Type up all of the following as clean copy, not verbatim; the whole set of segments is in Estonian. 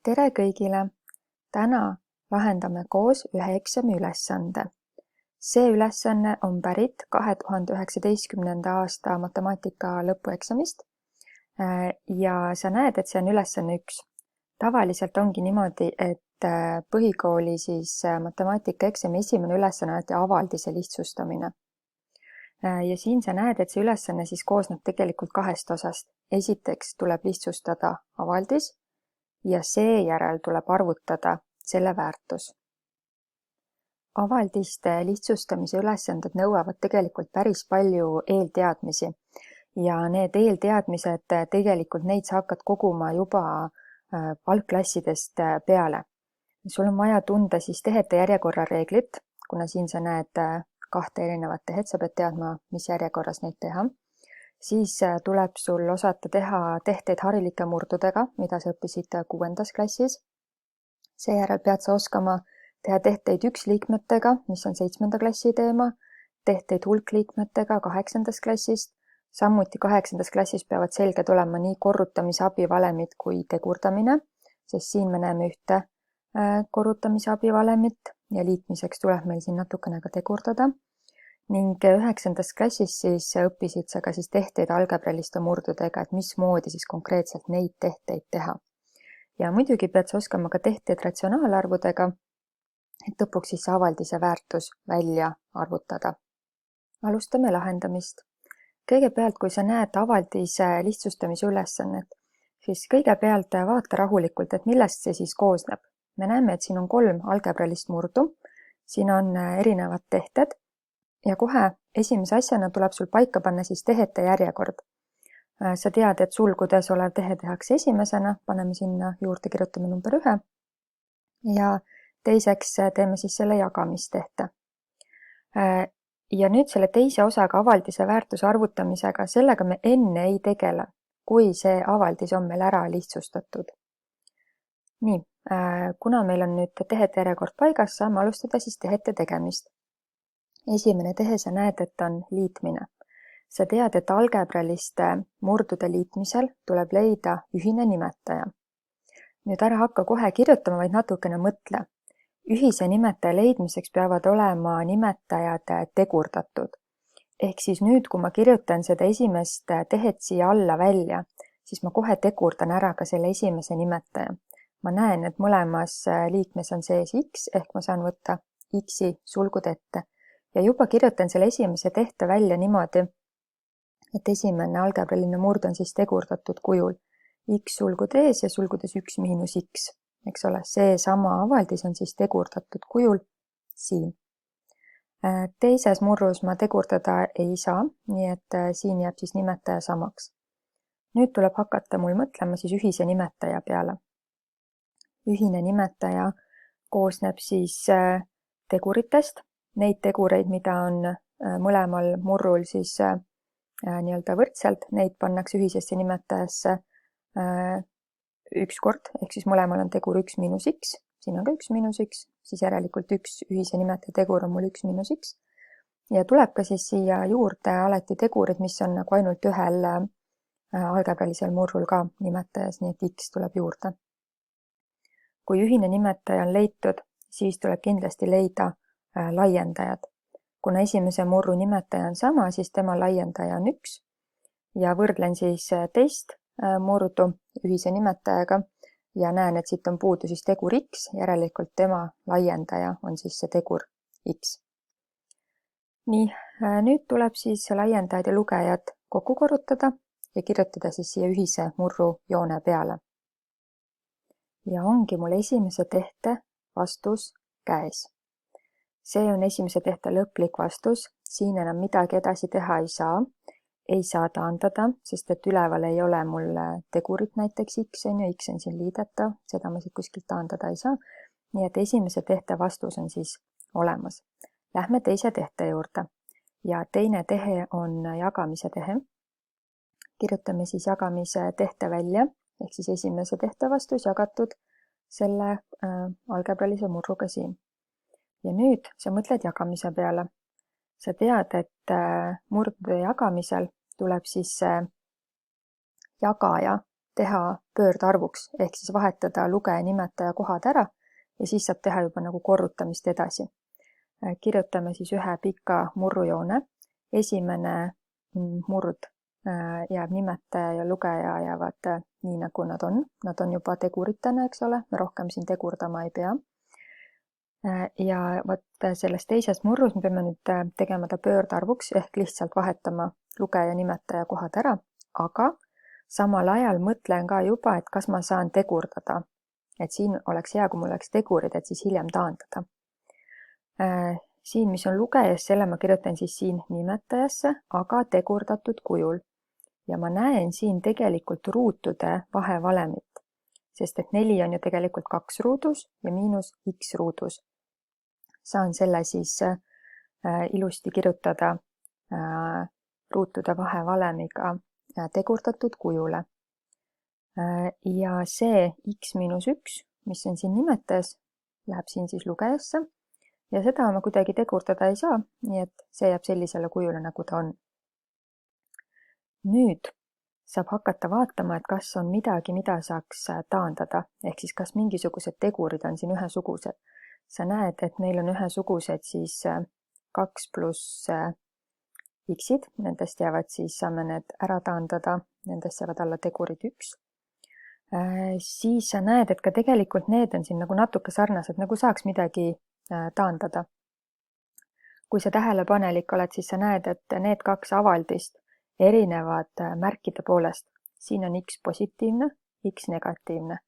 Tere kõigile! Täna lahendame koos ühe eksami ülesande. See ülesanne on pärit 2019. aasta matemaatika lõpueksamist ja sa näed, et see on ülesanne 1. Tavaliselt ongi niimoodi, et põhikooli matemaatikaeksami esimene ülesanne on avaldise lihtsustamine. Ja siin sa näed, et see ülesanne koosneb tegelikult 2 osast. Esiteks tuleb lihtsustada avaldis ja seejärel tuleb arvutada selle väärtus. Avaldiste lihtsustamise ülesanded nõuavad tegelikult päris palju eelteadmisi ja need eelteadmised tegelikult neid sa hakkad koguma juba algklassidest peale. Sul on vaja tunda tehete järjekorra reeglit, kuna siin sa näed 2 erinevat tehet, sa pead teadma, mis järjekorras neid teha. Siis tuleb sul osata teha tehteid harilike murdudega, mida sa õppisid 6. klassis. Seejärel pead sa oskama teha tehteid üksliikmetega, mis on 7. klassi teema, tehteid hulkliikmetega 8. klassist. Samuti 8. klassis peavad selged olema nii korrutamise abivalemid kui tegurdamine, sest siin me näeme ühte korrutamise abivalemit ja liitmiseks tuleb meil siin natukene ka tegurdada. Ning 9. klassis õppisid sa ka tehteid algebraliste murdudega, et mismoodi konkreetselt neid tehteid teha. Ja muidugi pead sa oskama ka tehteid ratsionaalarvudega, et lõpuks avaldise väärtus välja arvutada. Alustame lahendamist. Kõigepealt, kui sa näed avaldise lihtsustamise ülesannet, siis kõigepealt vaata rahulikult, et millest see koosneb. Me näeme, et siin on 3 algebralist murdu, siin on erinevad tehted, ja kohe esimese asjana tuleb sul paika panna tehete järjekord. Sa tead, et sulgudes olev tehe tehakse esimesena, paneme sinna juurde, kirjutame number 1 ja teiseks teeme selle jagamistehte. Ja nüüd selle teise osaga avaldise väärtuse arvutamisega, sellega me enne ei tegele, kui see avaldis on meil ära lihtsustatud. Nii, kuna meil on nüüd tehete järjekord paigas, saame alustada tehete tegemist. Esimene tehe sa näed, et on liitmine. Sa tead, et algebraliste murdude liitmisel tuleb leida ühine nimetaja. Nüüd ära hakka kohe kirjutama, vaid natukene mõtle. Ühise nimetaja leidmiseks peavad olema nimetajad tegurdatud. Ehk siis nüüd, kui ma kirjutan seda esimest tehet siia alla välja, siis ma kohe tegurdan ära ka selle esimese nimetaja. Ma näen, et mõlemas liikmes on sees x, ehk ma saan võtta x-i sulgud ette. Ja juba kirjutan selle esimese tehte välja niimoodi, et esimene algebraline murd on tegurdatud kujul x sulgud ees ja sulgudes 1 miinus x. Eks ole, see sama avaldis on tegurdatud kujul siin. Teises murrus ma tegurdada ei saa, nii et siin jääb nimetaja samaks. Nüüd tuleb hakata mul mõtlema ühise nimetaja peale. Ühine nimetaja koosneb teguritest. Neid tegureid, mida on mõlemal murrul nii-öelda võrdselt, neid pannakse ühisesse nimetajasse 1 kord, ehk mõlemal on tegur 1 miinus x, siin on ka 1 miinus x, siis järelikult 1 ühise nimetaja tegur on mul 1 miinus x. Ja tuleb ka siia juurde alati tegurid, mis on nagu ainult ühel algebralisel murrul ka nimetajas, nii et x tuleb juurde. Kui ühine nimetaja on leitud, siis tuleb kindlasti leida laiendajad. Kuna esimese murru nimetaja on sama, siis tema laiendaja on 1 ja võrdlen teist murdu ühise nimetajaga ja näen, et siit on puudu tegur x, järelikult tema laiendaja on see tegur x. Nii, nüüd tuleb laiendajad ja lugejad kokku korrutada ja kirjutada siia ühise murru joone peale. Ja ongi mul esimese tehte vastus käes. See on esimese tehte lõplik vastus, siin enam midagi edasi teha ei saa taandada, sest et üleval ei ole mul tegurit näiteks x on siin liidetav, seda ma siit kuskilt taandada ei saa, nii et esimese tehte vastus on olemas. Lähme teise tehte juurde ja teine tehe on jagamise tehe. Kirjutame jagamise tehte välja, ehk esimese tehte vastus jagatud selle algebralise murruga siin. Ja nüüd sa mõtled jagamise peale. Sa tead, et murdude jagamisel tuleb jagaja teha pöördarvuks ehk siis vahetada lugeja, nimetaja kohad ära ja siis saab teha juba nagu korrutamist edasi. Kirjutame siis ühe pika murrujoone. Esimene murd jääb nimetaja ja lugeja jäävad nii, nagu nad on. Nad on juba teguritena, eks ole, me rohkem siin tegurdama ei pea. Ja vot selles teises murrus me peame nüüd tegema ta pöördarvuks ehk lihtsalt vahetama lugeja, nimetaja kohad ära, aga samal ajal mõtlen ka juba, et kas ma saan tegurdada. Et siin oleks hea, kui mul oleks tegurid, et siis hiljem taandada. Siin, mis on lugejas, selle ma kirjutan siis siin nimetajasse, aga tegurdatud kujul. Ja ma näen siin tegelikult ruutude vahevalemit, sest et 4 on ju tegelikult 2 ruudus ja miinus x ruudus. Saan selle siis ilusti kirjutada ruutude vahevalemiga tegurdatud kujule. Ja see x miinus 1, mis on siin nimetajas, läheb siin siis lugejasse ja seda ma kuidagi tegurdada ei saa, nii et see jääb sellisele kujule, nagu ta on. Nüüd saab hakata vaatama, et kas on midagi, mida saaks taandada, ehk siis kas mingisugused tegurid on siin ühesugused. Sa näed, et meil on ühesugused siis 2 pluss x-id, nendest jäävad siis, saame need ära taandada, nendest jäävad alla tegurid 1. Siis sa näed, et ka tegelikult need on siin nagu natuke sarnased, nagu saaks midagi taandada. Kui sa tähelepanelik oled, siis sa näed, et need 2 avaldist erinevad märkide poolest. Siin on x positiivne, x negatiivne.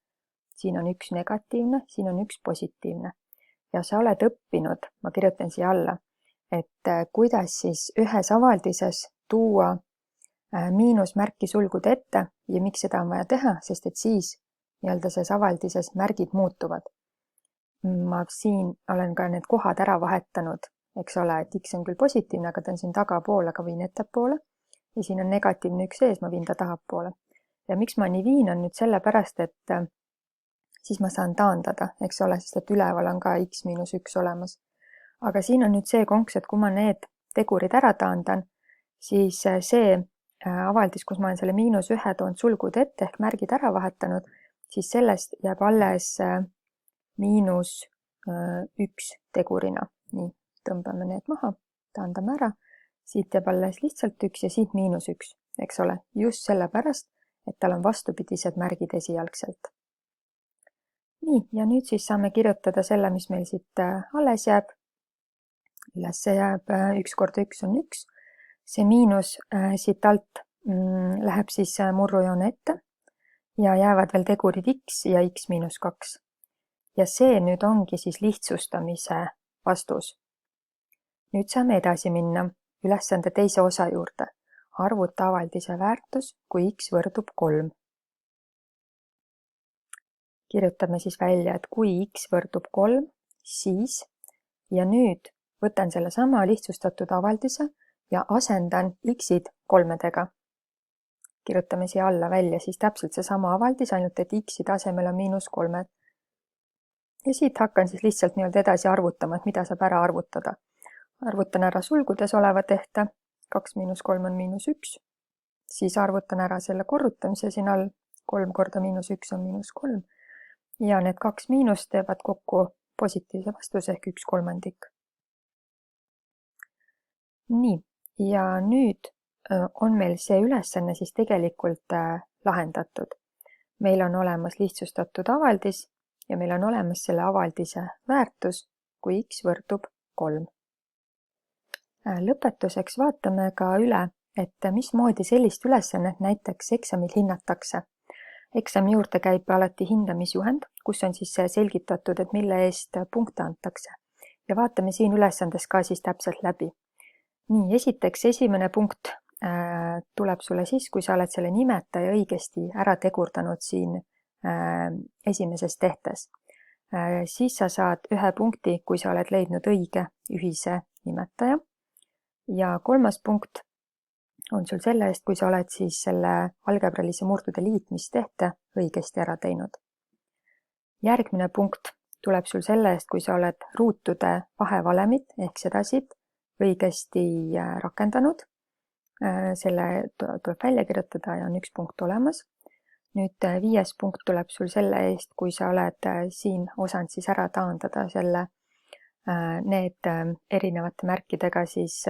Siin on 1 negatiivne, siin on 1 positiivne. Ja sa oled õppinud, ma kirjutan siia alla, et kuidas siis ühes avaldises tuua miinusmärki sulgude ette ja miks seda on vaja teha, sest et siis nii-öelda selles avaldises märgid muutuvad. Ma siin olen ka need kohad ära vahetanud, eks ole, et x on küll positiivne, aga ta on siin tagapool, aga viin ettepoole. Ja siin on negatiivne 1 sees, ma viin ta tahapoole. Ja miks ma nii viin, on nüüd sellepärast, et siis ma saan taandada, eks ole, sest et üleval on ka x miinus 1 olemas. Aga siin on nüüd see konks, et kui ma need tegurid ära taandan, siis see avaldis, kus ma olen selle miinus 1 toonud sulgud ette ehk märgid ära vahetanud, siis sellest jääb alles miinus 1 tegurina. Nii, tõmbame need maha, taandame ära. Siit jääb alles lihtsalt 1 ja siit miinus 1, eks ole, just sellepärast, et tal on vastupidised märgid esialgselt. Nii, ja nüüd siis saame kirjutada selle, mis meil siit alles jääb. Ülesse jääb 1 korda 1 on 1. See miinus siit alt läheb siis murrujoone ette ja jäävad veel tegurid x ja x miinus 2. Ja see nüüd ongi siis lihtsustamise vastus. Nüüd saame edasi minna ülesande teise osa juurde. Arvuta avaldise väärtus, kui x võrdub 3. Kirjutame siis välja, et kui x võrdub 3, siis ja nüüd võtan selle sama lihtsustatud avaldise ja asendan x-id 3-dega. Kirjutame siia alla välja siis täpselt see sama avaldis, ainult et x-id asemel on miinus 3. Ja siit hakkan siis lihtsalt nii-öelda edasi arvutama, et mida saab ära arvutada. Arvutan ära sulgudes oleva tehte, 2 miinus 3 on miinus 1, siis arvutan ära selle korrutamise siin all, 3 korda miinus 1 on miinus 3 ja need 2 miinust teevad kokku positiivse vastuse ehk 1/3. Nii, ja nüüd on meil see ülesanne siis tegelikult lahendatud. Meil on olemas lihtsustatud avaldis ja meil on olemas selle avaldise väärtus, kui x võrdub 3. Lõpetuseks vaatame ka üle, et mismoodi sellist ülesannet näiteks eksamil hinnatakse. Eksami juurde käib alati hindamisjuhend, kus on siis selgitatud, et mille eest punkte antakse. Ja vaatame siin ülesandes ka siis täpselt läbi. Nii, esiteks esimene punkt tuleb sulle siis, kui sa oled selle nimetaja õigesti ära tegurdanud siin esimeses tehtes. Siis sa saad 1 punkti, kui sa oled leidnud õige ühise nimetaja. Ja 3. punkt on sul selle eest, kui sa oled siis selle algebralise murdude liitmistehte õigesti ära teinud. Järgmine punkt tuleb sul selle eest, kui sa oled ruutude vahevalemit ehk seda siit õigesti rakendanud. Selle tuleb välja kirjutada ja on 1 punkt olemas. nüüd 5. punkt tuleb sul selle eest, kui sa oled siin osanud siis ära taandada need erinevate märkidega siis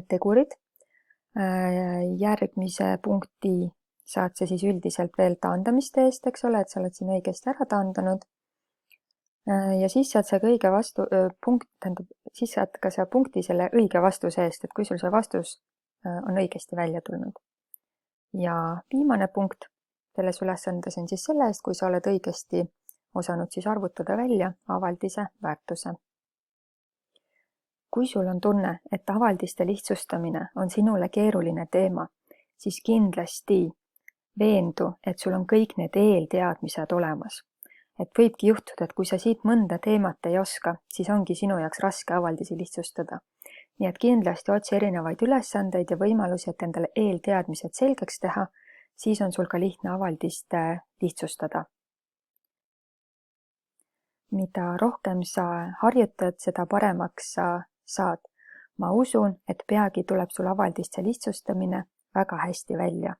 tegurid. Järgmise punkti saad sa siis üldiselt veel taandamiste eest, eks ole, et sa oled siin õigesti ära taandanud. Ja siis saad sa siis saad ka sa punkti selle õige vastuse eest, et kui sul see vastus on õigesti välja tulnud. Ja viimane punkt selles ülesandes on siis selle eest, kui sa oled õigesti osanud siis arvutada välja avaldise väärtuse. Kui sul on tunne, et avaldiste lihtsustamine on sinule keeruline teema, siis kindlasti veendu, et sul on kõik need eelteadmised olemas. Et võibki juhtuda, et kui sa siit mõnda teemat ei oska, siis ongi sinu jaoks raske avaldisi lihtsustada. Nii et kindlasti otsi erinevaid ülesandeid ja võimalusi, et endale eelteadmised selgeks teha, siis on sul ka lihtne avaldist lihtsustada. Mida rohkem sa harjutad, seda paremaks sa saad. Ma usun, et peagi tuleb sul avaldiste lihtsustamine väga hästi välja.